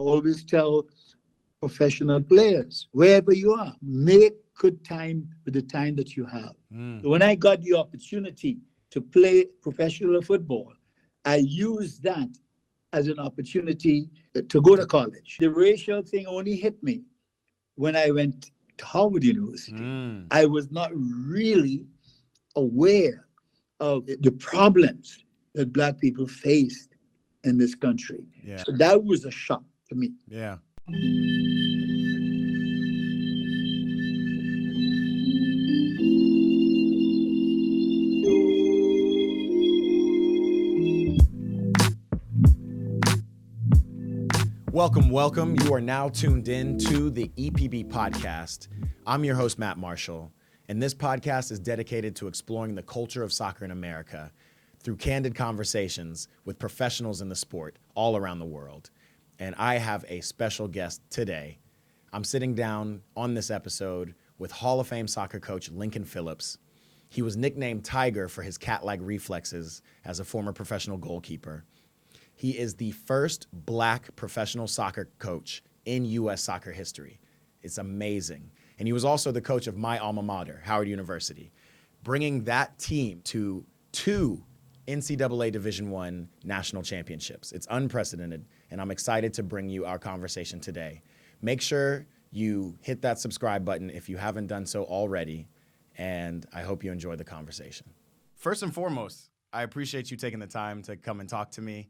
always tell professional players, wherever you are, make good time with the time that you have. When I got the opportunity to play professional football, I used that as an opportunity to go to college. The racial thing only hit me when I went to Howard University. I was not really aware of the problems that Black people faced in this country. Yeah. So that was a shock to me. Yeah. Welcome, welcome. You are now tuned in to the EPB podcast. I'm your host, Matt Marshall, and this podcast is dedicated to exploring the culture of soccer in America through candid conversations with professionals in the sport all around the world. And I have a special guest today. I'm sitting down on this episode with Hall of Fame soccer coach Lincoln Phillips. He was nicknamed Tiger for his cat-like reflexes as a former professional goalkeeper. He is the first Black professional soccer coach in U.S. soccer history. It's amazing. And he was also the coach of my alma mater, Howard University, bringing that team to 2 NCAA Division I national championships. It's unprecedented, and I'm excited to bring you our conversation today. Make sure you hit that subscribe button if you haven't done so already, and I hope you enjoy the conversation. First and foremost, I appreciate you taking the time to come and talk to me.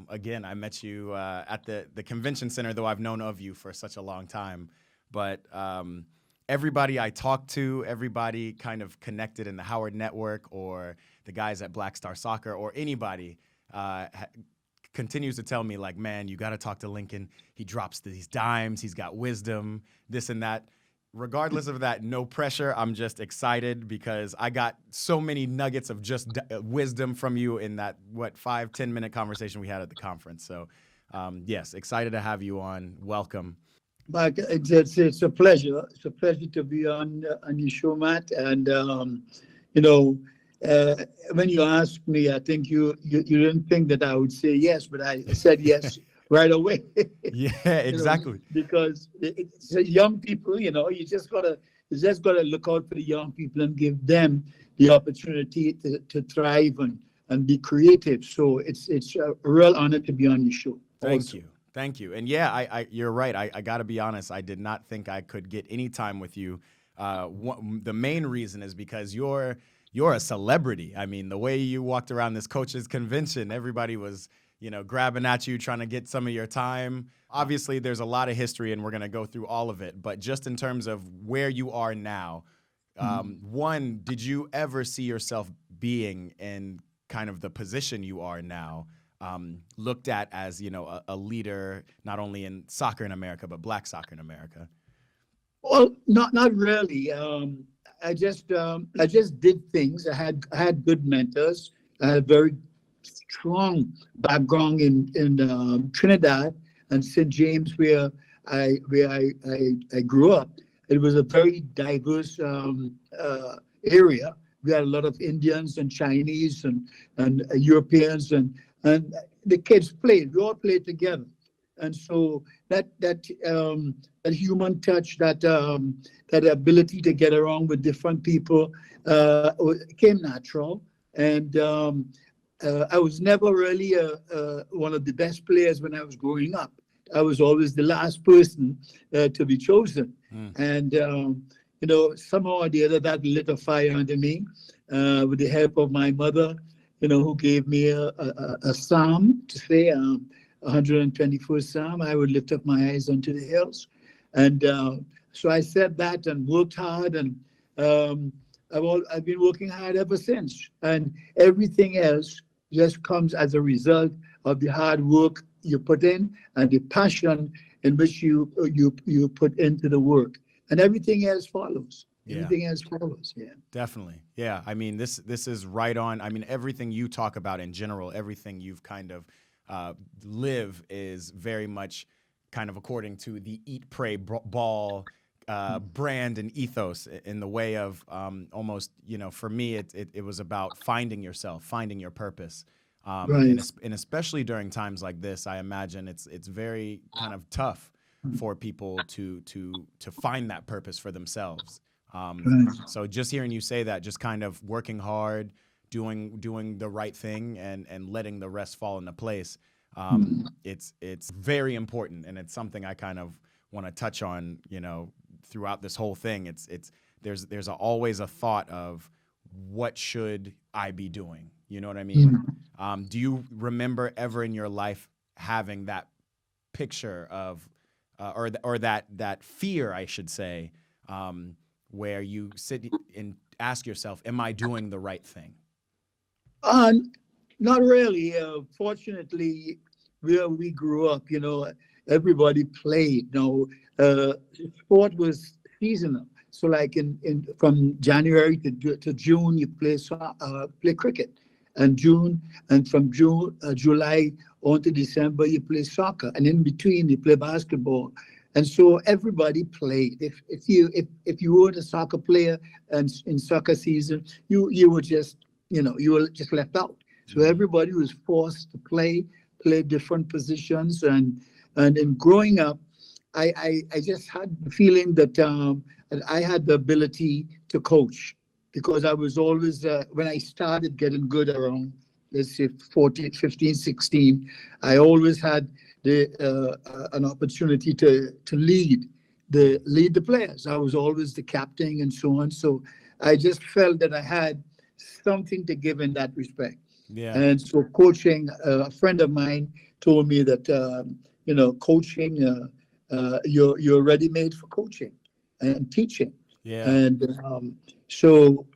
Again, I met you at the convention center, though I've known of you for such a long time. But everybody I talked to, everybody kind of connected in the Howard Network or the guys at Black Star Soccer or anybody continues to tell me, like, man, you got to talk to Lincoln. He drops these dimes. He's got wisdom, this and that. Regardless of that, no pressure. I'm just excited because I got so many nuggets of just wisdom from you in that, 5-10 minute conversation we had at the conference. So, yes, excited to have you on. Welcome. Mike, it's a pleasure. It's a pleasure to be on your show, Matt. And, when you asked me, I think you didn't think that I would say yes, but I said yes right away. Yeah, exactly. Because it's young people, you just gotta look out for the young people and give them the opportunity to thrive and be creative. So it's a real honor to be on your show. Thank you. And yeah, you're right. I got to be honest. I did not think I could get any time with you. The main reason is because you're a celebrity. I mean, the way you walked around this coaches convention, everybody was, grabbing at you, trying to get some of your time. Obviously, there's a lot of history, and we're going to go through all of it. But just in terms of where you are now, one, did you ever see yourself being in kind of the position you are now, looked at as, a leader, not only in soccer in America, but Black soccer in America? Well, not really. I just did things. I had good mentors. I had a very strong background in Trinidad and St. James, where I grew up. It was a very diverse area. We had a lot of Indians and Chinese and Europeans, and the kids played. We all played together, and so that human touch, that ability to get along with different people, came natural. And I was never really one of the best players when I was growing up. I was always the last person to be chosen. And, somehow or the other, that lit a fire under me with the help of my mother, who gave me a psalm to say, 121st Psalm, I would lift up my eyes unto the hills. And so I said that and worked hard, and I've been working hard ever since. And everything else just comes as a result of the hard work you put in and the passion in which you put into the work. And everything else follows. Everything else follows. Yeah. Definitely. Yeah. I mean, this is right on. I mean, everything you talk about in general, everything you've kind of live is very much kind of according to the eat, pray, ball brand and ethos, in the way of almost, for me, it was about finding yourself, finding your purpose. Right. And especially during times like this, I imagine it's very kind of tough for people to find that purpose for themselves. Right. So just hearing you say that, just kind of working hard, doing the right thing, and letting the rest fall into place. It's very important, and it's something I kind of want to touch on. Throughout this whole thing, there's always a thought of what should I be doing. You know what I mean? Do you remember ever in your life having that picture of, or that fear, I should say, where you sit and ask yourself, "Am I doing the right thing?" Uh, Not really. Fortunately, where we grew up, everybody played. Sport was seasonal. So, like in from January to June, you play cricket, and from July on to December, you play soccer, and in between, you play basketball. And so everybody played. If you were a soccer player and in soccer season, you were just you were just left out. So everybody was forced to play different positions, and in growing up, I just had the feeling that I had the ability to coach, because I was always when I started getting good around, let's say 14, 15, 16, I always had an opportunity to lead the players. I was always the captain and so on. So I just felt that I had something to give in that respect. Yeah. And so coaching, a friend of mine told me that, coaching, you're ready made for coaching and teaching. Yeah. And so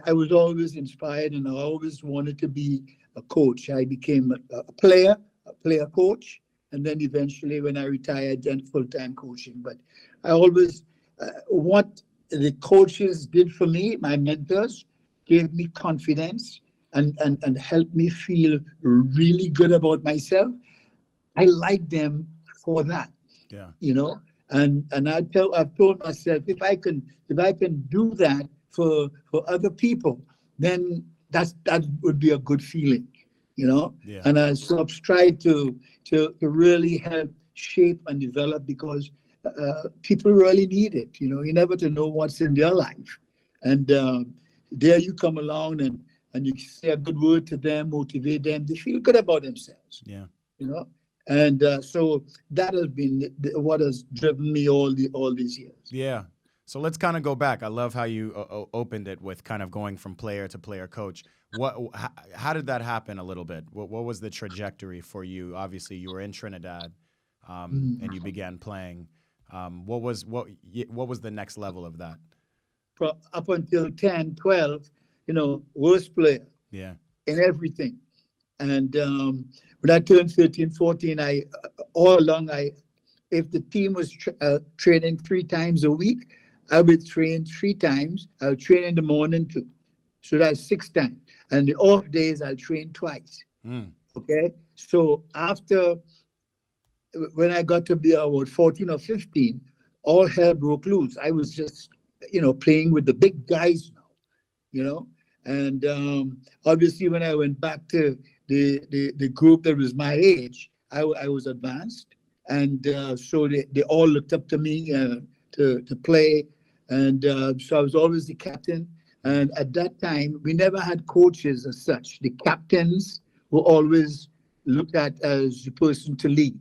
I was always inspired, and I always wanted to be a coach. I became a player coach, and then eventually when I retired, then full-time coaching. But I always, what the coaches did for me, my mentors, gave me confidence and helped me feel really good about myself. I like them for that, Yeah. you know. And I've told myself, if I can do that for other people, then that would be a good feeling, you know. Yeah. And I sort of try to really help shape and develop, because people really need it. You never to know what's in their life, and there you come along and you say a good word to them, motivate them. They feel good about themselves, Yeah. you know. And so that has been what has driven me all these years. Yeah. So let's kind of go back. I love how you opened it with kind of going from player to player coach. How did that happen a little bit? What was the trajectory for you? Obviously, you were in Trinidad, and you began playing. What was the next level of that? Up until 10, 12, worst player Yeah. in everything. And when I turned 13, 14, all along, if the team was training 3 times a week, I would train 3 times. I would train in the morning too. So that's 6 times. And the off days, I'll train twice. Mm. Okay. So when I got to be about 14 or 15, all hell broke loose. I was just, playing with the big guys now, you know. And obviously, when I went back to the group that was my age, I was advanced. And so they all looked up to me to play. And so I was always the captain. And at that time, we never had coaches as such. The captains were always looked at as the person to lead,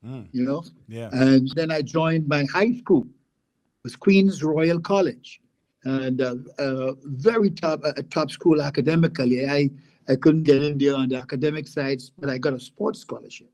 Mm. you know. Yeah. And then I joined my high school, was Queen's Royal College, and very top school academically. I couldn't get in there on the academic sides, but I got a sports scholarship.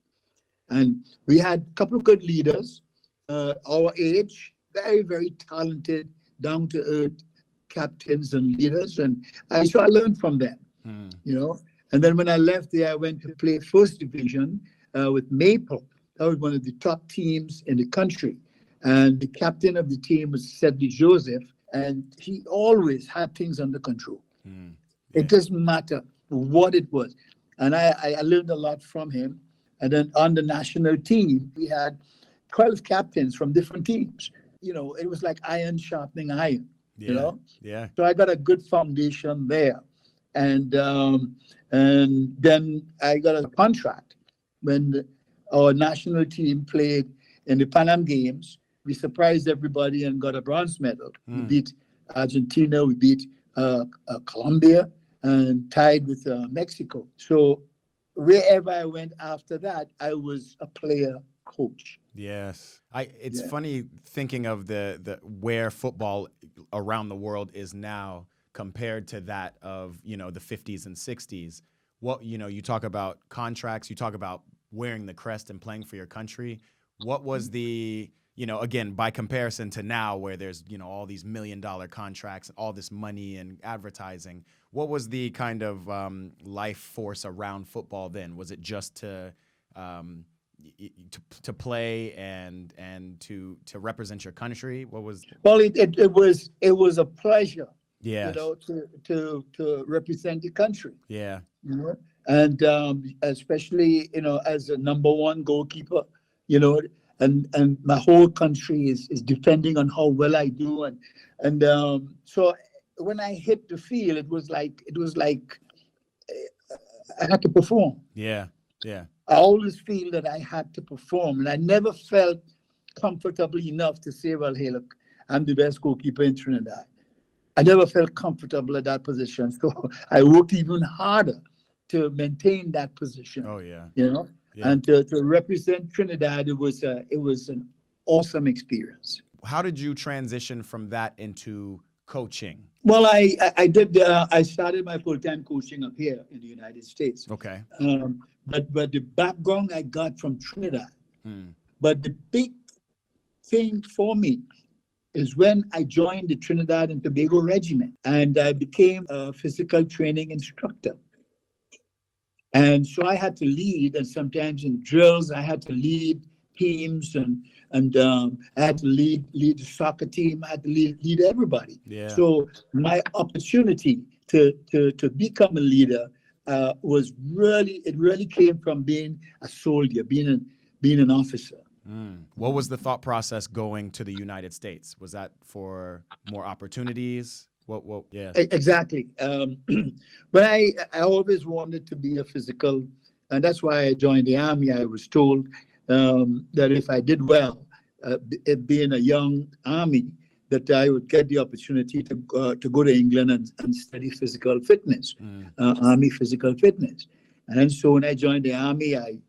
And we had a couple of good leaders, our age, very, very talented, down to earth captains and leaders. And so I learned from them, Mm. you know. And then when I left there, I went to play first division with Maple. That was one of the top teams in the country. And the captain of the team was Cedric Joseph, and he always had things under control. Mm. It Yeah. doesn't matter what it was. And I learned a lot from him. And then on the national team, we had 12 captains from different teams. It was like iron sharpening iron, you Yeah. know? Yeah. So I got a good foundation there. and then I got a contract when our national team played in the Pan Am Games. We surprised everybody and got a bronze medal. We beat Argentina, we beat Colombia, and tied with Mexico. So wherever I went after that, I was a player coach. Yes. It's funny thinking of the where football around the world is now compared to that of, the 50s and 60s. What, you talk about contracts, you talk about wearing the crest and playing for your country. What was the, again, by comparison to now where there's, all these $1 million contracts, all this money and advertising, what was the kind of life force around football then? Was it just to play and to represent your country? What was? Well, it was a pleasure, yeah, to represent the country. Yeah. And especially, as a number one goalkeeper, and my whole country is depending on how well I do. And so when I hit the field, it was like I had to perform. Yeah. Yeah. I always feel that I had to perform, and I never felt comfortable enough to say, well, hey, look, I'm the best goalkeeper in Trinidad. I never felt comfortable at that position. So I worked even harder to maintain that position. Oh, yeah. Yeah. And to represent Trinidad, it was an awesome experience. How did you transition from that into coaching? Well, I did. I started my full-time coaching up here in the United States. Okay. But the background I got from Trinidad. But the big thing for me is when I joined the Trinidad and Tobago Regiment, and I became a physical training instructor. And so I had to lead, and sometimes in drills I had to lead teams, and I had to lead the soccer team. I had to lead everybody. Yeah. So my opportunity to become a leader was really came from being a soldier, being an officer. What was the thought process going to the United States? Was that for more opportunities? What? Yeah. Exactly. But I always wanted to be a physical, and that's why I joined the Army. I was told that if I did well, it being a young Army, that I would get the opportunity to go to England and study physical fitness, Army physical fitness. And so when I joined the Army, I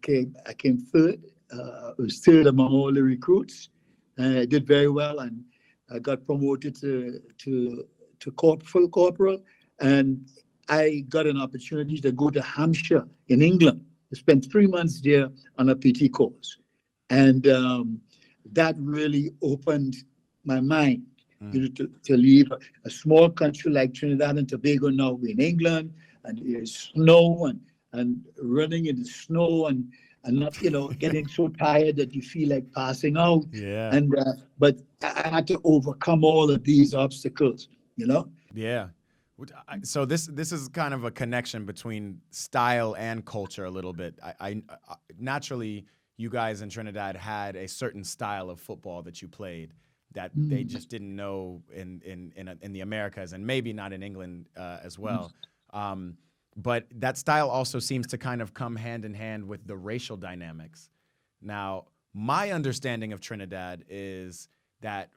came third. I was third among all the recruits, and I did very well. And I got promoted to full corporal, and I got an opportunity to go to Hampshire in England. I spent 3 months there on a PT course, and that really opened my mind. To leave a small country like Trinidad and Tobago, now in England, and there's snow and running in the snow and not, getting so tired that you feel like passing out. Yeah. And but I had to overcome all of these obstacles, Yeah. So this is kind of a connection between style and culture a little bit. I naturally, you guys in Trinidad had a certain style of football that you played that they just didn't know in the Americas, and maybe not in England as well. But that style also seems to kind of come hand in hand with the racial dynamics. Now, my understanding of Trinidad is that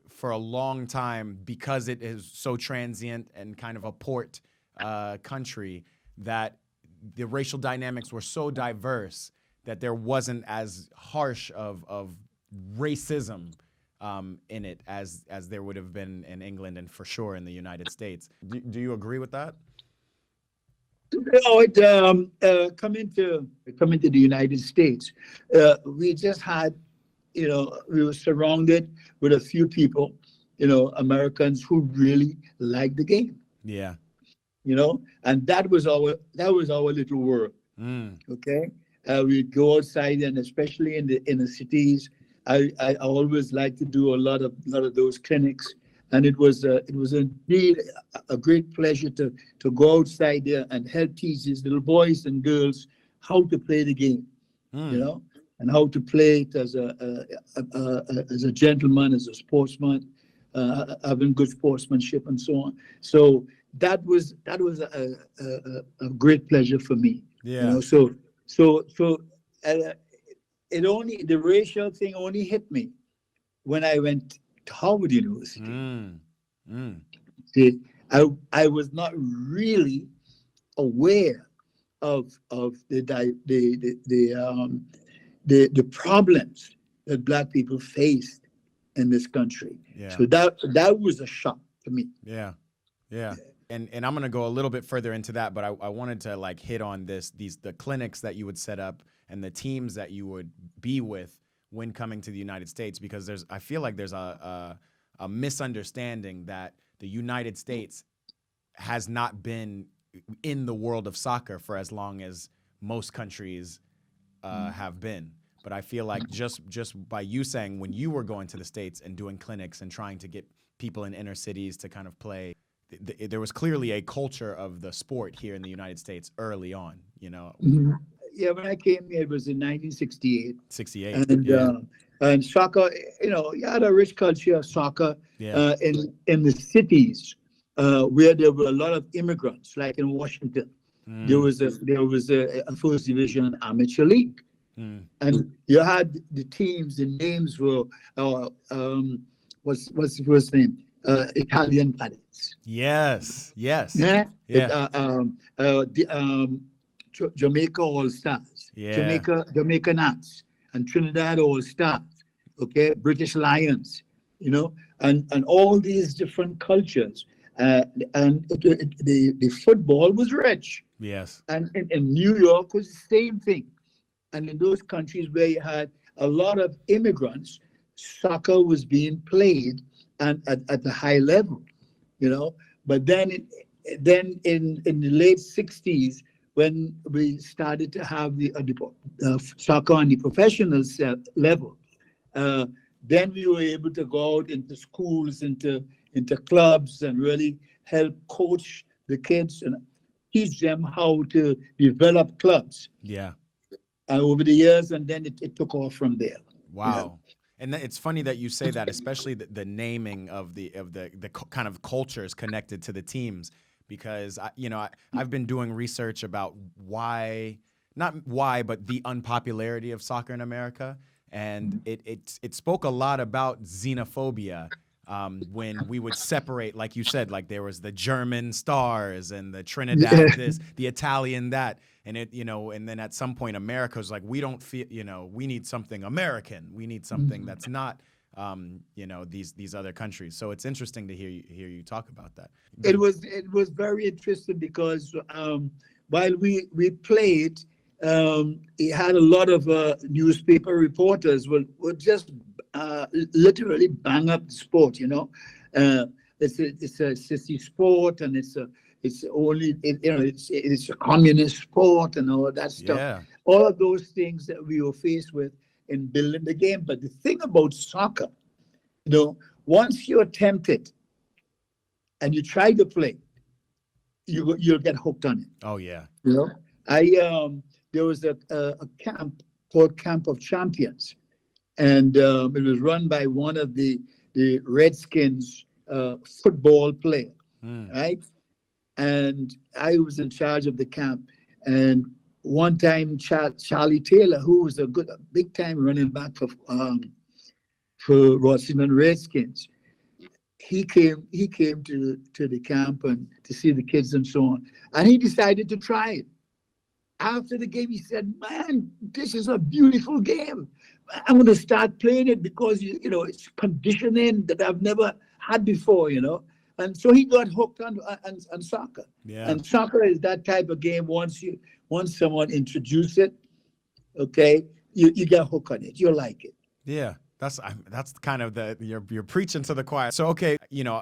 for a long time, because it is so transient and kind of a port country, that the racial dynamics were so diverse that there wasn't as harsh of racism in it as there would have been in England and for sure in the United States. Do you agree with that? No, coming to the United States, we just had, we were surrounded with a few people, Americans who really liked the game. Yeah. And that was our little world. Okay, we'd go outside, and especially in the cities. I always like to do a lot of those clinics, and it was indeed a great pleasure to go outside there and help teach these little boys and girls how to play the game, and how to play it as a gentleman, as a sportsman, having good sportsmanship and so on. So that was a great pleasure for me. Yeah. So uh, the racial thing only hit me when I went to Harvard University. Mm. Mm. See, I was not really aware of the problems that Black people faced in this country. Yeah. So that was a shock to me. Yeah. Yeah. And I'm gonna go a little bit further into that, but I wanted to like hit on the clinics that you would set up and the teams that you would be with when coming to the United States, because I feel like there's a misunderstanding that the United States has not been in the world of soccer for as long as most countries have been. But I feel like just by you saying when you were going to the States and doing clinics and trying to get people in inner cities to kind of play, there was clearly a culture of the sport here in the United States early on, you know. Mhm. Yeah, when I came here, it was in 1968. 68. And Yeah. and soccer, you had a rich culture of soccer Yeah. in the cities where there were a lot of immigrants, like in Washington. There Mm. was a first division amateur league, Mm. and you had the teams. The names were what's the first name? Italian cadets. Yes. Yes. Yeah, Yeah. Jamaica All Stars, Yeah. Jamaica Nats, and Trinidad All Stars. Okay, British Lions, and all these different cultures. And the football was rich, Yes. and in New York was the same thing. And in those countries where you had a lot of immigrants, soccer was being played and at a high level, you know. But then in the late 60s, when we started to have the soccer on the professional level, uh, then we were able to go out into schools, into clubs, and really help coach the kids and teach them how to develop clubs. Yeah. And over the years, and then it took off from there. Yeah. Wow. And it's funny that you say that, especially the naming of the kind of cultures connected to the teams, because I've been doing research about not why, but the unpopularity of soccer in America, and it spoke a lot about xenophobia. When we would separate, like you said, like there was the German stars and the Trinidad this, the Italian that, and and then at some point America was like, we don't feel, we need something American, we need something that's not, these other countries. So it's interesting to hear you talk about that. It was very interesting because while we played, it had a lot of newspaper reporters would just literally bang up the sport. It's a sissy sport, and it's only it's a communist sport and all of that stuff. Yeah. All of those things that we were faced with in building the game. But the thing about soccer, once you attempt it and you try to play, you'll get hooked on it. Oh yeah. There was a camp called Camp of Champions, and it was run by one of the Redskins football player, right? And I was in charge of the camp. And one time, Charlie Taylor, who was a big time running back for Washington Redskins, he came to the camp and to see the kids and so on, and he decided to try it. After the game, he said, "Man, this is a beautiful game. I'm going to start playing it because it's conditioning that I've never had before." And so he got hooked on soccer. Yeah. And soccer is that type of game. Once someone introduces it, okay, you get hooked on it. You like it. Yeah. That's kind of you're preaching to the choir. So, okay,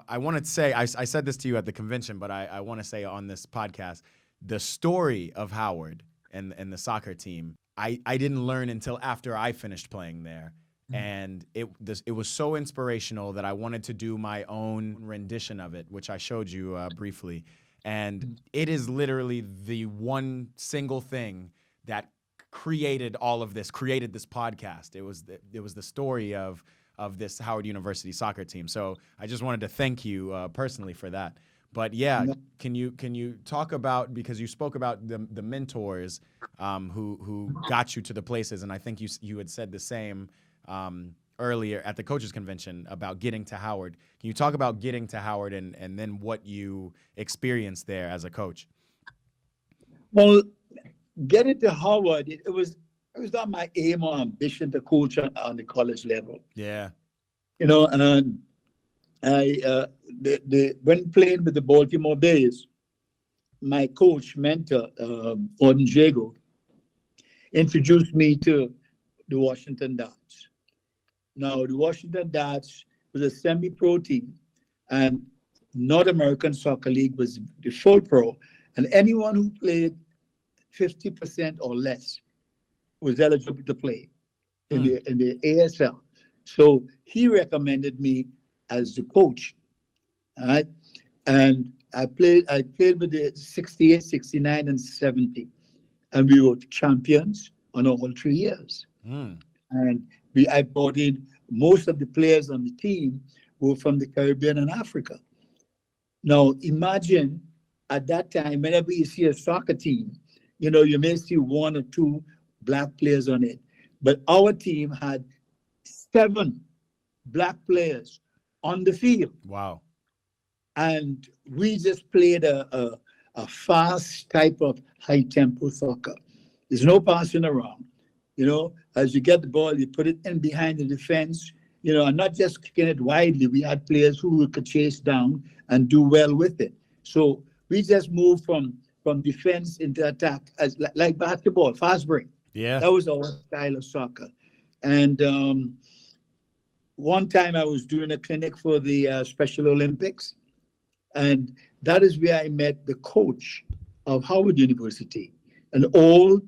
I want to say, I said this to you at the convention, but I want to say on this podcast, the story of Howard and the soccer team, I didn't learn until after I finished playing there. And it was so inspirational that I wanted to do my own rendition of it, which I showed you briefly. And it is literally the one single thing that created this podcast. It was the story of of this Howard University soccer team. So I just wanted to thank you personally for that. But yeah, can you talk about, because you spoke about the mentors who got you to the places, and I think you had said the same earlier at the coaches convention about getting to Howard. Can you talk about getting to Howard and then what you experienced there as a coach? Well, getting to Howard, it was not my aim or ambition to coach on the college level. Yeah. And I when playing with the Baltimore Bays, my coach, mentor, Gordon Jago, introduced me to the Washington Darts. Now, the Washington Darts was a semi-pro team, and North American Soccer League was the full pro, and anyone who played 50% or less was eligible to play in the ASL. So he recommended me as the coach. All right. And I played with the 68, 69, and 70. And we were champions on all 3 years. And I brought in most of the players on the team were from the Caribbean and Africa. Now imagine at that time, whenever you see a soccer team, you may see 1 or 2 black players on it. But our team had 7 black players on the field. Wow. And we just played a fast type of high tempo soccer. There's no passing around. As you get the ball, you put it in behind the defense, and not just kicking it widely. We had players who we could chase down and do well with it. So we just moved from defense into attack, as like basketball, fast break. Yeah. That was our style of soccer. And one time I was doing a clinic for the Special Olympics, and that is where I met the coach of Howard University, an old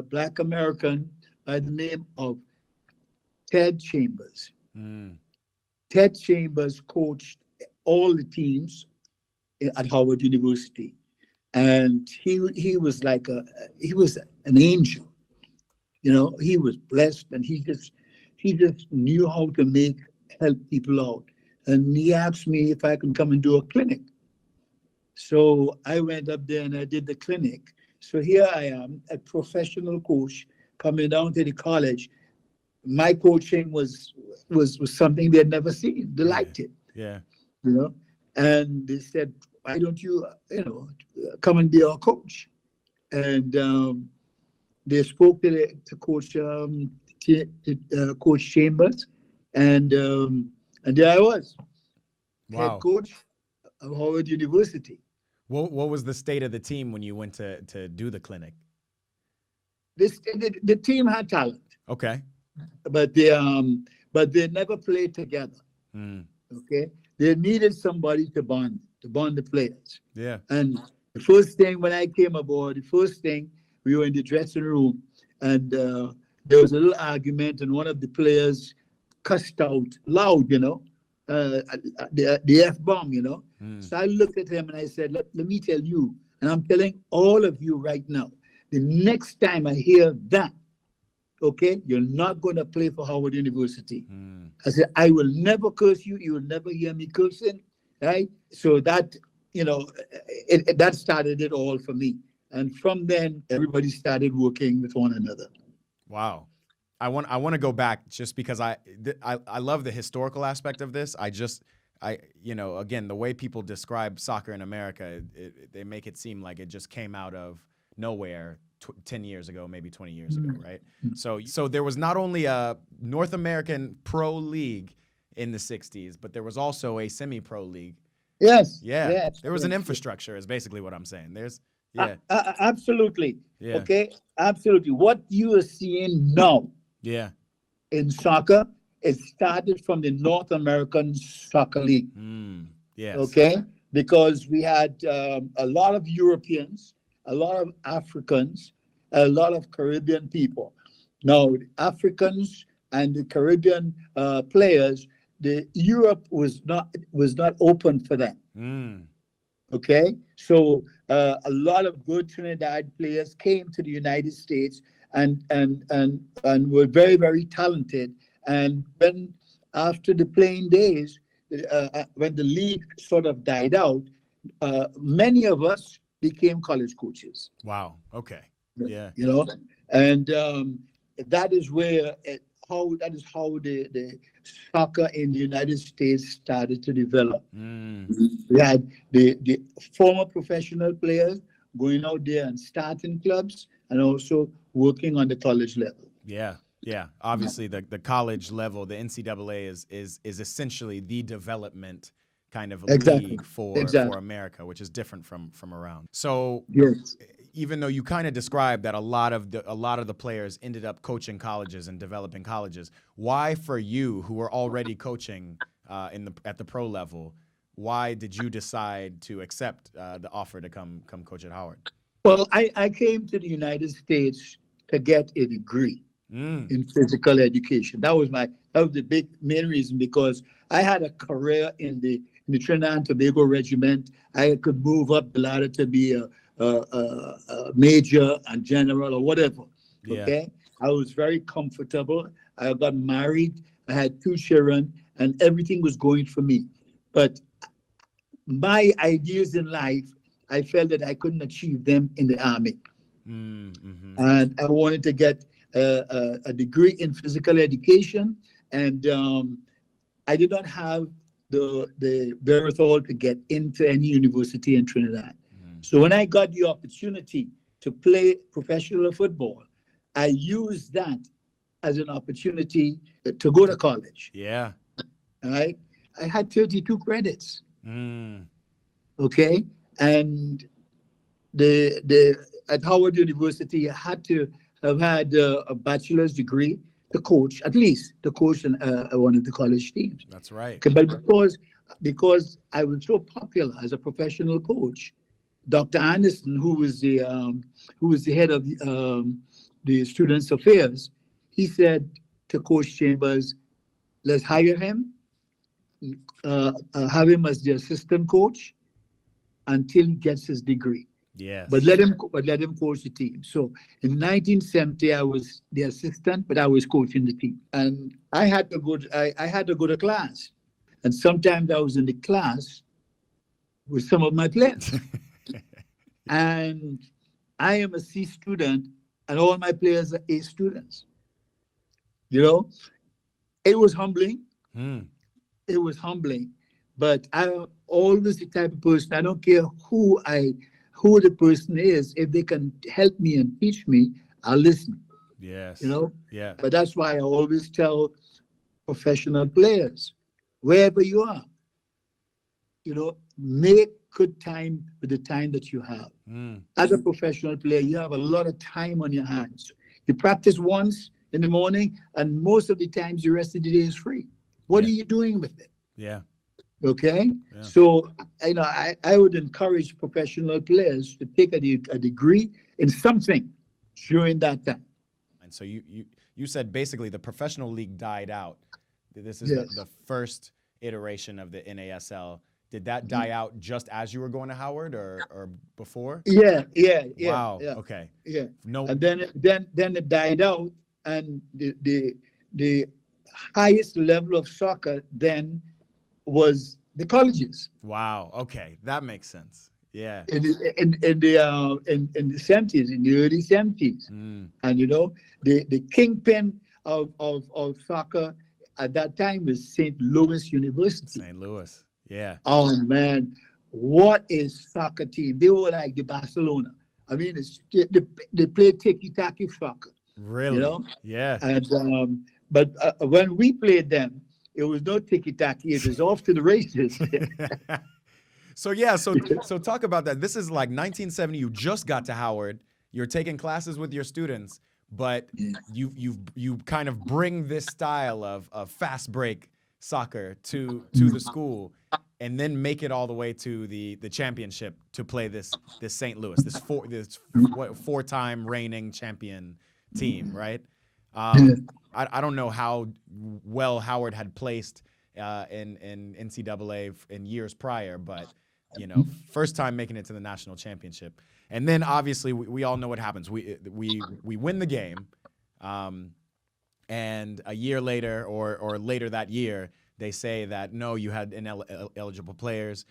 Black American by the name of Ted Chambers. Ted Chambers coached all the teams at Howard University, and he was he was an angel. He was blessed, and he just knew how to help people out. And he asked me if I could come and do a clinic. So I went up there and I did the clinic. So here I am, a professional coach coming down to the college. My coaching was something they'd never seen. They liked it. Yeah. And they said, why don't you, come and be our coach? And they spoke to Coach Coach Chambers, and there I was, Wow. head coach of Howard University. What was the state of the team when you went to do the clinic? The team had talent. Okay. But they never played together. Okay, they needed somebody to bond the players. Yeah. And the first thing when I came aboard, we were in the dressing room, and there was a little argument, and one of the players cussed out loud, the F-bomb, So I looked at him and I said, let me tell you, and I'm telling all of you right now, the next time I hear that, okay, you're not going to play for Howard University. I said, I will never curse you. You will never hear me cursing, right? So that, that started it all for me. And from then, everybody started working with one another. Wow. I want to go back just because I love the historical aspect of this. Again, the way people describe soccer in America, they make it seem like it just came out of nowhere 10 years ago, maybe 20 years ago, right? So there was not only a North American pro league in the 60s, but there was also a semi-pro league. Yes. Yeah. Yes, there was an infrastructure is basically what I'm saying. Absolutely. Yeah. Okay. Absolutely. What you are seeing now in soccer, it started from the North American Soccer League. Yes. Okay. Because we had a lot of Europeans, a lot of Africans, a lot of Caribbean people. Now, the Africans and the Caribbean players, Europe was not open for them. Okay, so a lot of good Trinidad players came to the United States and were very, very talented, And when after the playing days, when the league sort of died out, many of us became college coaches. Wow. Okay. Yeah. You know, and that is where how the soccer in the United States started to develop. Mm. We had the former professional players going out there and starting clubs and also working on the college level. Yeah. Yeah. Obviously, the college level, the NCAA is essentially the development kind of Exactly. league for Exactly. America, which is different from around. So Yes. even though you kind of described that a lot of the players ended up coaching colleges and developing colleges, why for you who were already coaching at the pro level, why did you decide to accept the offer to come coach at Howard? Well, I came to the United States to get a degree Mm. in physical education. That was the big main reason, because I had a career in the Trinidad and Tobago Regiment. I could move up the ladder to be a major and general or whatever. Yeah. Okay, I was very comfortable. I got married. I had 2 children, and everything was going for me. But my ideas in life, I felt that I couldn't achieve them in the army, Mm-hmm. and I wanted to get a degree in physical education, and I did not have the wherewithal to get into any university in Trinidad. Mm. So when I got the opportunity to play professional football, I used that as an opportunity to go to college. Yeah. All right, I had 32 credits. Mm. Okay, and the at Howard University, I had to have had a bachelor's degree to coach, at least to coach one of the college teams. That's right. Okay, but because I was so popular as a professional coach, Dr. Anderson, who was the head of the students' affairs, he said to Coach Chambers, "Let's hire him, have him as the assistant coach until he gets his degree. But Yes. let him coach the team." So in 1970, I was the assistant, but I was coaching the team, and I had to go to class, and sometimes I was in the class with some of my players, and I am a C student, and all my players are A students. You know, it was humbling. Mm. It was humbling, but I'm always the type of person. I don't care who the person is. If they can help me and teach me, I'll listen. You Yes. know, Yeah. but that's why I always tell professional players, wherever you are, make good time with the time that you have. Mm. As a professional player, you have a lot of time on your hands. You practice once in the morning, and most of the times the rest of the day is free. What Yeah. are you doing with it? Yeah. Okay, Yeah. so I would encourage professional players to take a degree in something during that time. And so you said basically the professional league died out. This is Yes. the first iteration of the NASL. Did that die out just as you were going to Howard or before? Yeah, yeah, yeah, Wow. yeah, Okay. yeah. No. And then it died out, and the highest level of soccer then was the colleges Wow. Okay. That makes sense. Yeah. in the 70s, in the early 70s. Mm. And the kingpin of soccer at that time was St. Louis University. St. Louis. Yeah. Oh man, what is soccer team? They were like the Barcelona. I mean, they play tiki-taki soccer, you Really? know. Yeah. And but when we played them, it was no tiki-taki. It was off to the races. So yeah, so talk about that. This is like 1970. You just got to Howard. You're taking classes with your students, but you kind of bring this style of fast break soccer to the school, and then make it all the way to the championship to play this St. Louis, this four-time reigning champion team, right? I don't know how well Howard had placed in NCAA in years prior, but first time making it to the national championship, and then obviously we all know what happens. We win the game, And a year later, or later that year, they say that no, you had ineligible players.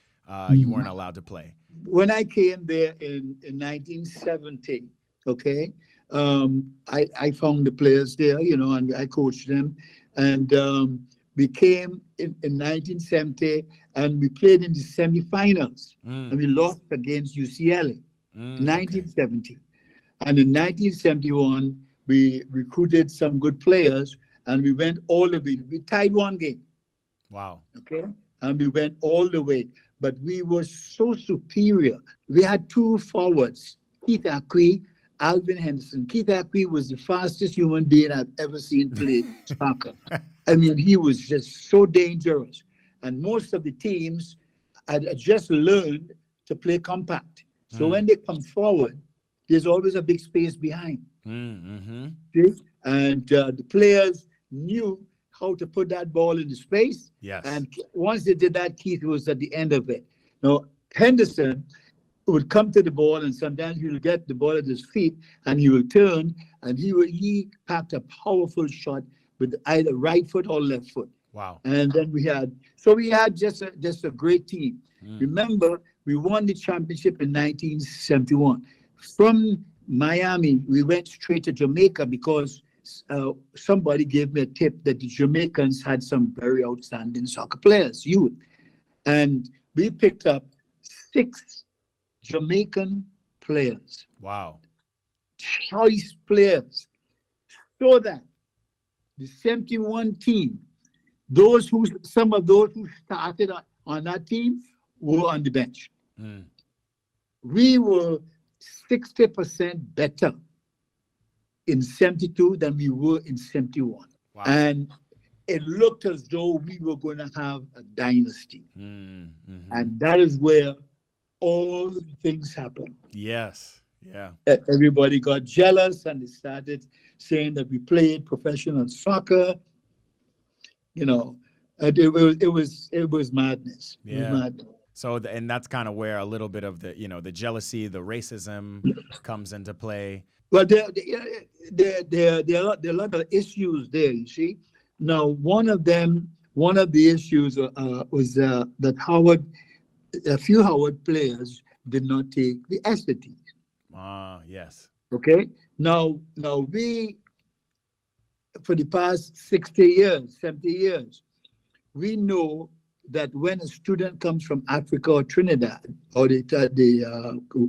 You weren't allowed to play. When I came there in 1970, okay, I found the players there, and I coached them. And we came in 1970, and we played in the semifinals, and we lost against UCLA in 1970. And in 1971, we recruited some good players, and we went all the way. We tied one game. Wow. Okay, and we went all the way. But we were so superior. We had two forwards, Keith Akwe, Alvin Henderson. Keith Akwe was the fastest human being I've ever seen play soccer. I mean, he was just so dangerous. And most of the teams had just learned to play compact. So when they come forward, there's always a big space behind. See? And the players knew how to put that ball in the space. Yes. And once they did that, Keith was at the end of it. Now, Henderson would come to the ball, and sometimes he will get the ball at his feet, and he will turn, and he packed a powerful shot with either right foot or left foot. Wow. And then we had just a great team. Remember, we won the championship in 1971. From Miami, we went straight to Jamaica because somebody gave me a tip that the Jamaicans had some very outstanding soccer players, youth. And we picked up 6 Jamaican players. Wow. Choice players. So that the 71 team, some of those who started on that team were on the bench. We were 60% better in 72 than we were in 71. Wow. And it looked as though we were going to have a dynasty. And that is where all the things happened. Yes. Yeah. Everybody got jealous, and they started saying that we played professional soccer. It was madness. Yeah. It was madness. So, and that's kind of where a little bit of the, the jealousy, the racism comes into play. Well, there are a lot of issues there, you see. Now, one of the issues was that a few Howard players did not take the SAT. Yes. Okay. Now we, for the past 60 years, 70 years, we know that when a student comes from Africa or Trinidad or the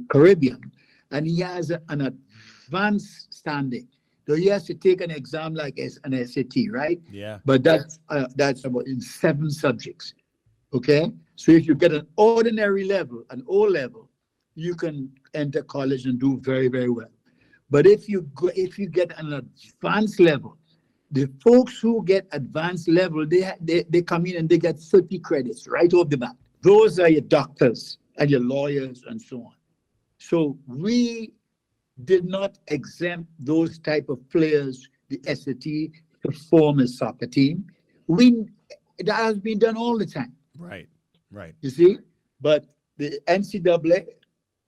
Caribbean, and he has an advanced standing, so he has to take an exam like an SAT, right? Yeah. But that's about in 7 subjects. Okay. So if you get an ordinary level, an O level, you can enter college and do very, very well. But if you get an advanced level, the folks who get advanced level, they come in and they get 30 credits right off the bat. Those are your doctors and your lawyers and so on. So we did not exempt those type of players, the SAT, to form a soccer team. That has been done all the time. Right. You see? But the NCAA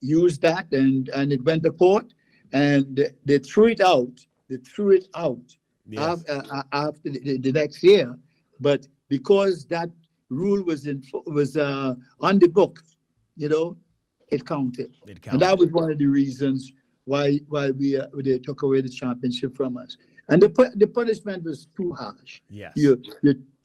used that, and it went to court, and they threw it out. Yes. After the next year. But because that rule was on the books, it counted. And that was one of the reasons why they took away the championship from us. And the punishment was too harsh. Yes. You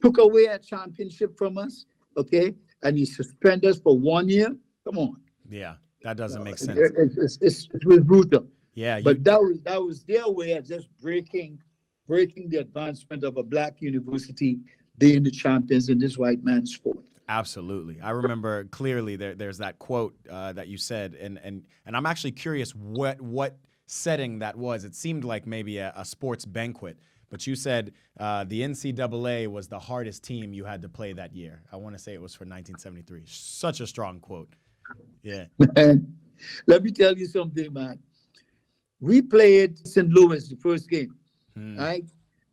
took away a championship from us, okay, and you suspend us for 1 year. Come on. Yeah, that doesn't make sense. It was brutal. Yeah. But that was their way of just breaking the advancement of a black university, being the champions in this white man's sport. Absolutely. I remember clearly there's that quote that you said, and I'm actually curious what setting that was. It seemed like maybe a sports banquet, but you said the NCAA was the hardest team you had to play that year. I want to say it was for 1973. Such a strong quote. Yeah. Man, let me tell you something, man. We played St. Louis the first game, right?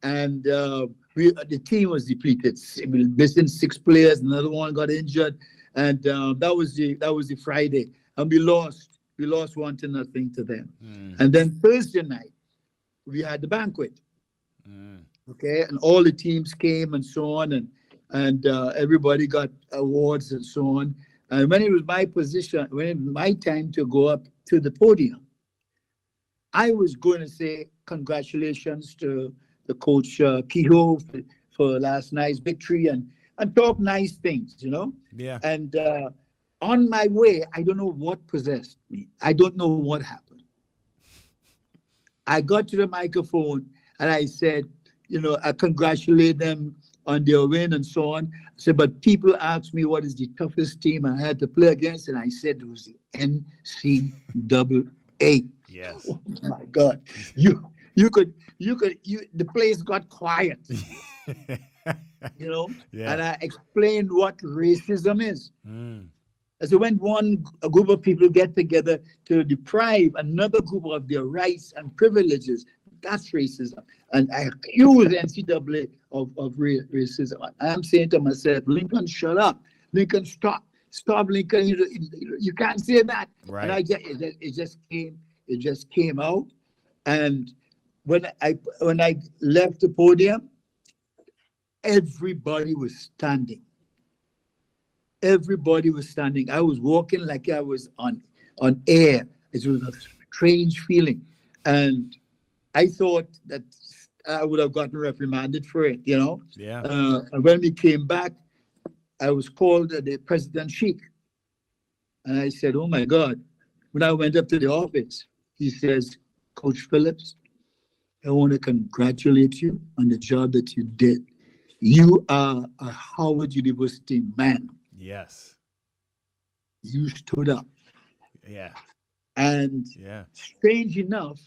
And the team was depleted. We were missing 6 players. Another one got injured, and that was the Friday, and we lost 1-0 to them. And then Thursday night, we had the banquet. Okay, and all the teams came and so on, and everybody got awards and so on. And when it was my position, when it was my time to go up to the podium, I was going to say congratulations to the coach Kehoe for last night's victory and talk nice things, you know. Yeah. And on my way, I don't know what possessed me. I don't know what happened. I got to the microphone and I said, you know, I congratulate them on their win and so on. I said, but people asked me what is the toughest team I had to play against, and I said it was the NCAA. Yes. Oh my God, the place got quiet, you know. Yeah. And I explained what racism is. Mm. So when a group of people get together to deprive another group of their rights and privileges, that's racism. And I accuse NCAA of racism. I'm saying to myself, Lincoln, shut up. Lincoln, stop. Stop, Lincoln. You can't say that. Right. And it just came out. And when I left the podium, everybody was standing. Everybody was standing. I was walking like I was on air. It was a strange feeling. And I thought that I would have gotten reprimanded for it, you know. Yeah. And when we came back, I was called the President Sheik. And I said, oh my God. When I went up to the office, he says, Coach Phillips, I want to congratulate you on the job that you did. You are a Howard University man. Yes. You stood up. Yeah. And yeah. Strange enough,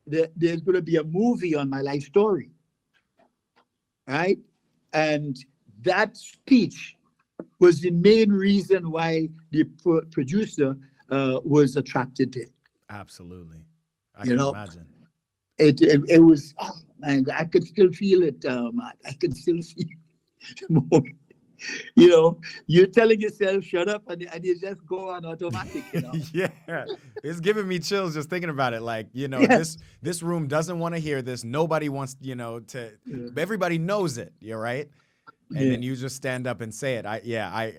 there's going to be a movie on my life story. Right? And that speech was the main reason why the producer was attracted to it. Absolutely. I can imagine. It was, oh man, I could still feel it. I could still see it. You know, you're telling yourself, shut up, and you just go on automatic, you know. Yeah. It's giving me chills just thinking about it. Like, you know, Yes. this room doesn't want to hear this. Nobody wants, you know, everybody knows it. You're right. And then you just stand up and say it. I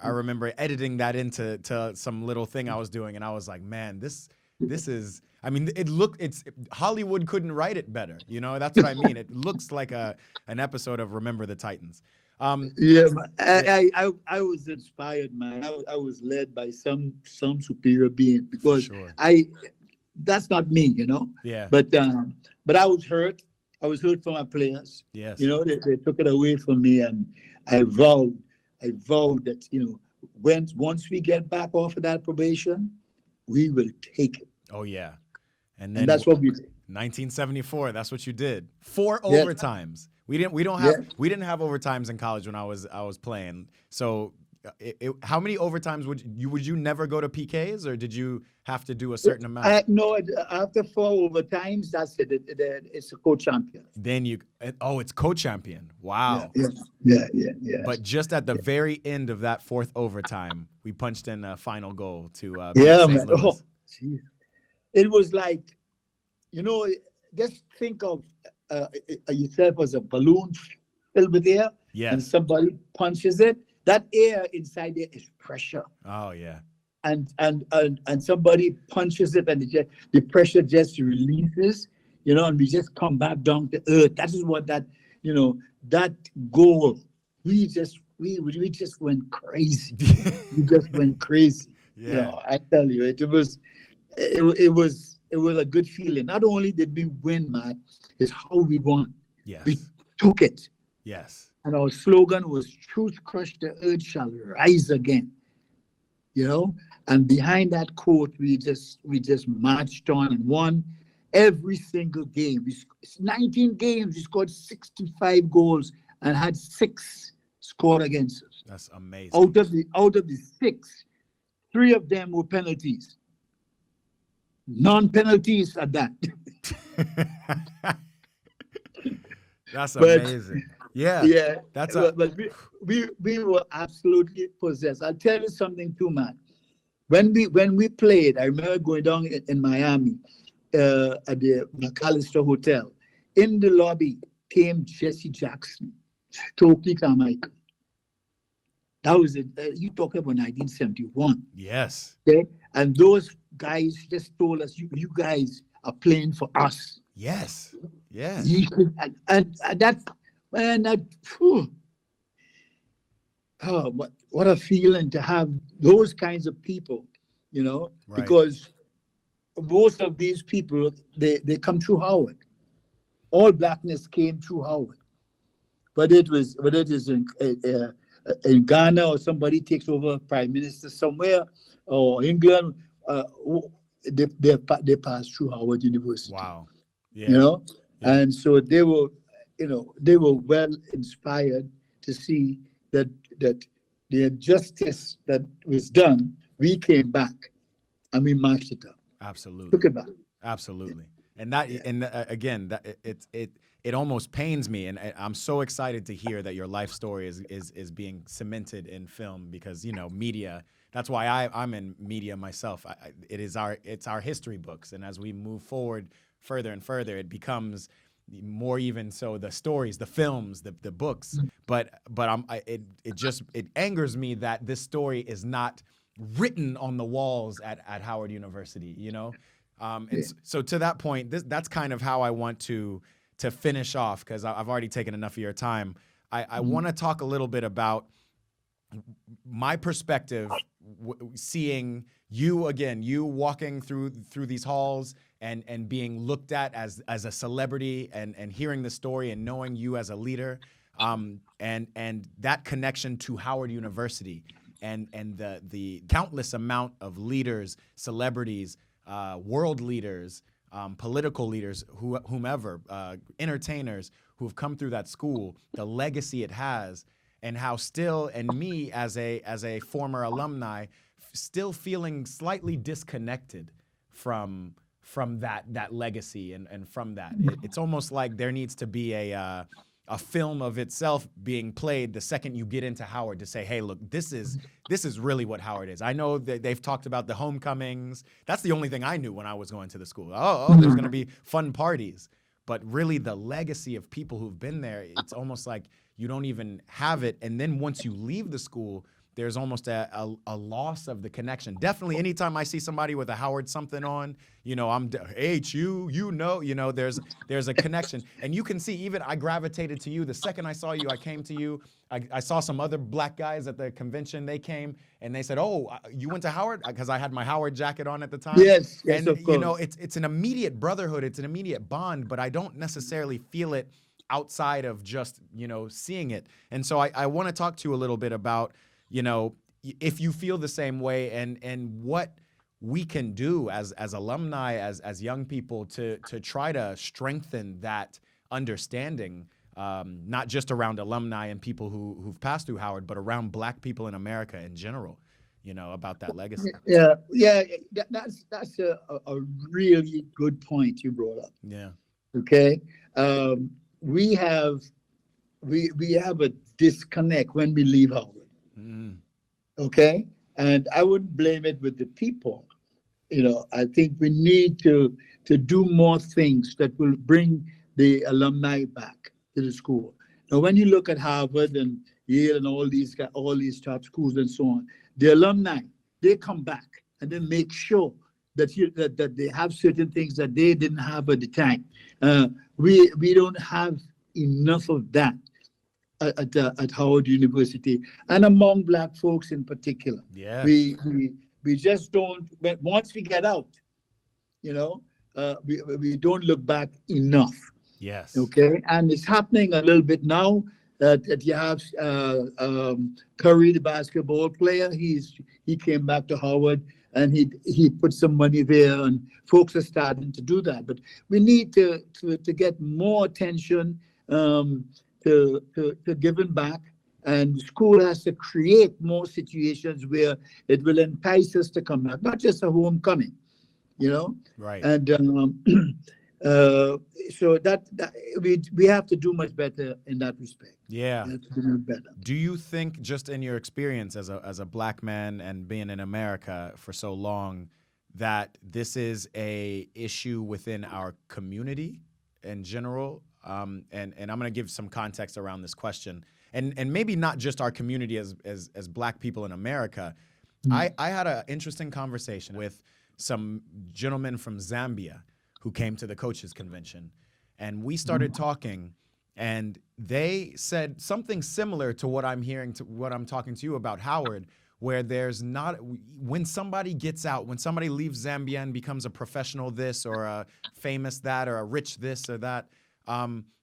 remember editing that into some little thing I was doing, and I was like, man, this is. I mean, Hollywood couldn't write it better. You know, that's what I mean. It looks like an episode of Remember the Titans. I was inspired, man. I was led by some superior being, because that's not me, you know. Yeah. But I was hurt. I was hurt for my players. Yes. You know, they took it away from me, and I vowed that, you know, once we get back off of that probation, we will take it. Oh yeah. And that's what we did. 1974. That's what you did. 4 overtimes. We didn't have overtimes in college when I was playing. So, how many overtimes would you never go to PKs, or did you have to do a certain amount? No, after 4 overtimes, that's it. It's a co-champion. Then it's co-champion. Wow. Yeah. But just at the very end of that 4th overtime, we punched in a final goal to man. St. Louis. Oh, geez. It was like, you know, just think of yourself as a balloon filled with air, and somebody punches it. That air inside there is pressure. Oh yeah. And somebody punches it, and the pressure just releases, you know, and we just come back down to earth. That is what that goal. We just went crazy. We just went crazy. Yeah. You know, I tell you, it was a good feeling. Not only did we win, man, it's how we won. Yes. We took it. Yes. And our slogan was "Truth crushed, the earth shall rise again." You know, and behind that quote, we just marched on and won every single game. 19 games, we scored 65 goals and had 6 scored against us. That's amazing. Out of the 6, 3 of them were penalties. Non-penalties at that. That's amazing. Yeah. But we were absolutely possessed. I'll tell you something too, man. When we played, I remember going down in Miami at the McAllister Hotel. In the lobby came Jesse Jackson, Stokely Carmichael. That was it. You talking about 1971. Yes. Okay? And those guys just told us, you guys are playing for us. Yes. Yes. And that, man, that, phew, oh, what a feeling to have those kinds of people, Right. because most of these people, they come through Howard. All blackness came through Howard. But it is in Ghana, or somebody takes over prime minister somewhere, or England, they pass through Howard University. Wow. You Yeah. know, Yeah. and so they were well inspired to see that the injustice that was done, we came back and we matched it up, took Absolutely. it back. Absolutely. And that, Yeah. and again, that it almost pains me, and I'm so excited to hear that your life story is being cemented in film, because media. That's why I'm in media myself. It's our history books, and as we move forward further and further, it becomes more even so the stories, the films, the books. It angers me that this story is not written on the walls at Howard University. Yeah. So to that point, that's kind of how I want to finish off, because I've already taken enough of your time. I want to talk a little bit about my perspective, seeing you again, you walking through these halls and being looked at as a celebrity, and hearing the story and knowing you as a leader, and that connection to Howard University, and the countless amount of leaders, celebrities, world leaders, political leaders, whomever, entertainers who have come through that school, the legacy it has, and how still, and me as a former alumni, still feeling slightly disconnected from that legacy, and from that. It's almost like there needs to be a film of itself being played the second you get into Howard, to say, hey, look, this is really what Howard is. I know that they've talked about the homecomings. That's the only thing I knew when I was going to the school. Oh, there's going to be fun parties. But really, the legacy of people who've been there, it's almost like you don't even have it. And then once you leave the school, there's almost a loss of the connection. Definitely, anytime I see somebody with a Howard something on, hey, it's you, there's a connection. And you can see, even I gravitated to you. The second I saw you, I came to you. I saw some other black guys at the convention. They came and they said, oh, you went to Howard? Because I had my Howard jacket on at the time. Yes, And, of course. it's an immediate brotherhood. It's an immediate bond, but I don't necessarily feel it outside of just, seeing it. And so I want to talk to you a little bit about, if you feel the same way, and what we can do as alumni, as young people, to try to strengthen that understanding, not just around alumni and people who've passed through Howard, but around Black people in America in general, about that legacy. Yeah, that's a really good point you brought up. Yeah. Okay, we have a disconnect when we leave Howard. Mm. Okay, and I wouldn't blame it with the people. I think we need to do more things that will bring the alumni back to the school. Now, when you look at Harvard and Yale and all these top schools and so on, the alumni, they come back and they make sure that they have certain things that they didn't have at the time. We don't have enough of that at Howard University, and among Black folks in particular. Yes. We just don't. But once we get out, we don't look back enough. Yes. Okay, and it's happening a little bit now. That you have Curry, the basketball player. He came back to Howard, and he put some money there, and folks are starting to do that. But we need to get more attention to giving back, and the school has to create more situations where it will entice us to come back, not just a homecoming, Right. And so that we have to do much better in that respect. Yeah. We have to do much better. Do you think, just in your experience as a Black man and being in America for so long, that this is a issue within our community, in general, and I'm going to give some context around this question, and maybe not just our community as Black people in America. I had an interesting conversation with some gentlemen from Zambia who came to the coaches convention, and we started talking, and they said something similar to what I'm hearing, to what I'm talking to you about, Howard, where there's not, when somebody gets out, when somebody leaves Zambia and becomes a professional this or a famous that or a rich this or that,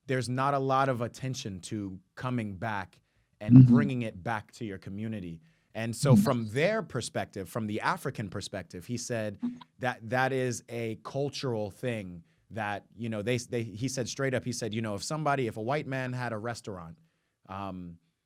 there's not a lot of attention to coming back and bringing it back to your community. And so from their perspective, from the African perspective, he said that is a cultural thing that, you know, he said straight up, he said, you know, if a white man had a restaurant,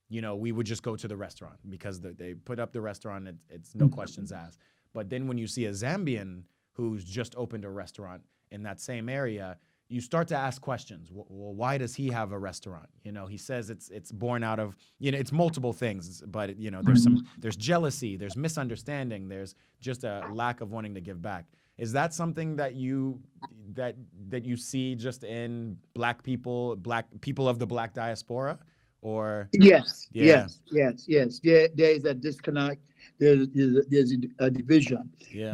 you know, we would just go to the restaurant because they put up the restaurant. It's no questions asked. But then when you see a Zambian who's just opened a restaurant in that same area, you start to ask questions. Well, why does he have a restaurant? You know, he says it's born out of, you know, it's multiple things, but, you know, there's jealousy, there's misunderstanding, there's just a lack of wanting to give back. Is that something that you see just in Black people of the Black diaspora? Or yes. There is a disconnect. There's a division. Yeah.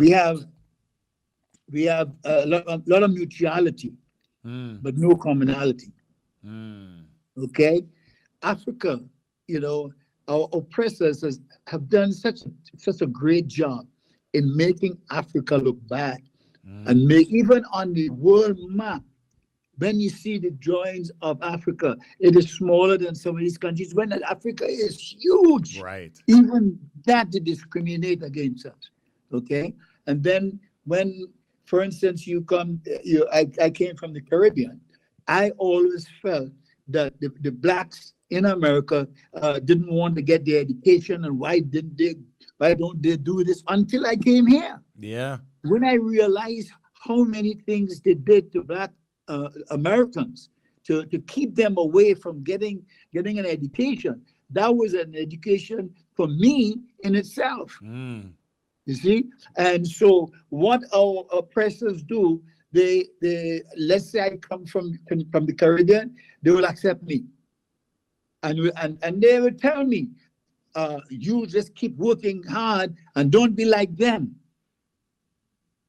We have a lot of mutuality, but no commonality. Okay, Africa, you know, our oppressors have done such a great job in making Africa look bad, and make, even on the world map, when you see the drawings of Africa, it is smaller than some of these countries, when Africa is huge. Right. Even that, they discriminate against us. Okay? And then when, for instance, I came from the Caribbean, I always felt that the Blacks in America didn't want to get their education, and why don't they do this, until I came here. Yeah. When I realized how many things they did to Black Americans to keep them away from getting an education. That was an education for me in itself. You see? And so what our oppressors do, they let's say I come from the Caribbean, they will accept me. And they will tell me, you just keep working hard and don't be like them.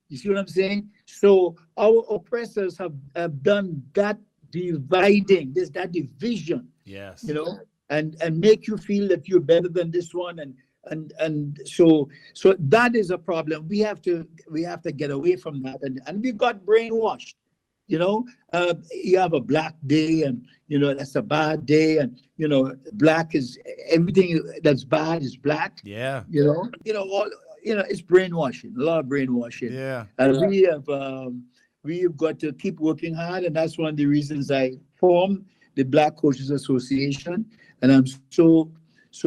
You see what I'm saying? So our oppressors have done that dividing, that division. Yes. You know, and make you feel that you're better than this one, and so that is a problem. We have to get away from that, and we got brainwashed. You know, you have a Black day, and you know that's a bad day, and you know Black is everything that's bad is Black. Yeah. It's brainwashing, a lot of brainwashing. Yeah. And we've got to keep working hard, and that's one of the reasons I formed the Black Coaches Association. And I'm so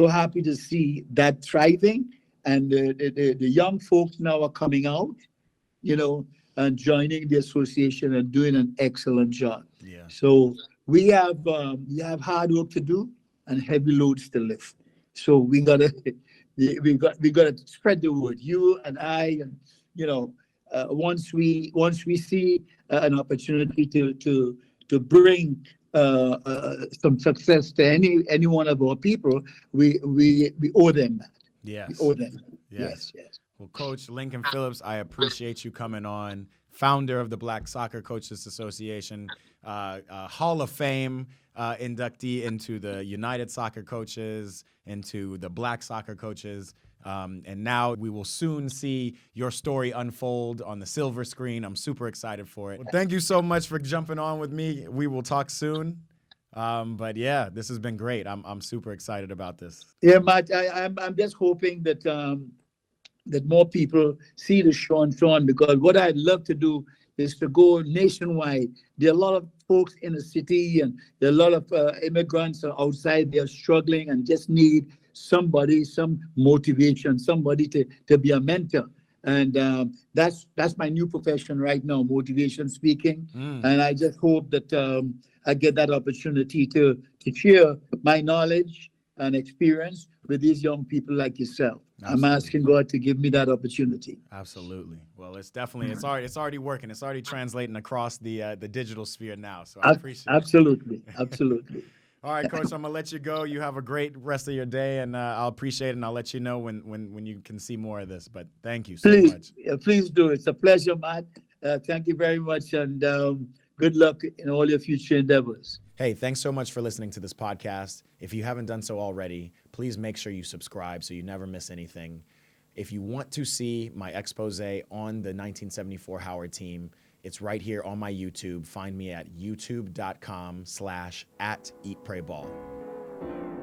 happy to see that thriving, and the young folks now are coming out, you know, and joining the association and doing an excellent job. Yeah. So we have hard work to do and heavy loads to lift. So we gotta spread the word. You and I, and you know, once we see an opportunity to bring some success to any one of our people, we owe them that. Yes. We owe them. Yes. Yes. Well, Coach Lincoln Phillips, I appreciate you coming on. Founder of the Black Soccer Coaches Association, Hall of Fame inductee into the United Soccer Coaches, into the Black Soccer Coaches. And now we will soon see your story unfold on the silver screen. I'm super excited for it. Well, thank you so much for jumping on with me. We will talk soon. But yeah, this has been great. I'm super excited about this. Yeah, Matt, I'm just hoping that that more people see the show and so on, because what I'd love to do is to go nationwide. There are a lot of folks in the city, and there are a lot of immigrants outside. They are struggling and just need somebody, some motivation, somebody to be a mentor. And that's my new profession right now, motivation speaking. And I just hope that I get that opportunity to share my knowledge and experience with these young people like yourself. I'm Absolutely. asking God to give me that opportunity. Absolutely. Well, it's definitely it's already working. It's already translating across the digital sphere now. So I appreciate it. Absolutely. Absolutely. All right, Coach, I'm gonna let you go. You have a great rest of your day, and I'll appreciate it. And I'll let you know when you can see more of this. But thank you so much. Please do. It's a pleasure, Matt. Thank you very much, and good luck in all your future endeavors. Hey, thanks so much for listening to this podcast. If you haven't done so already, please make sure you subscribe so you never miss anything. If you want to see my expose on the 1974 Howard team, it's right here on my YouTube. Find me at youtube.com/@eatprayball.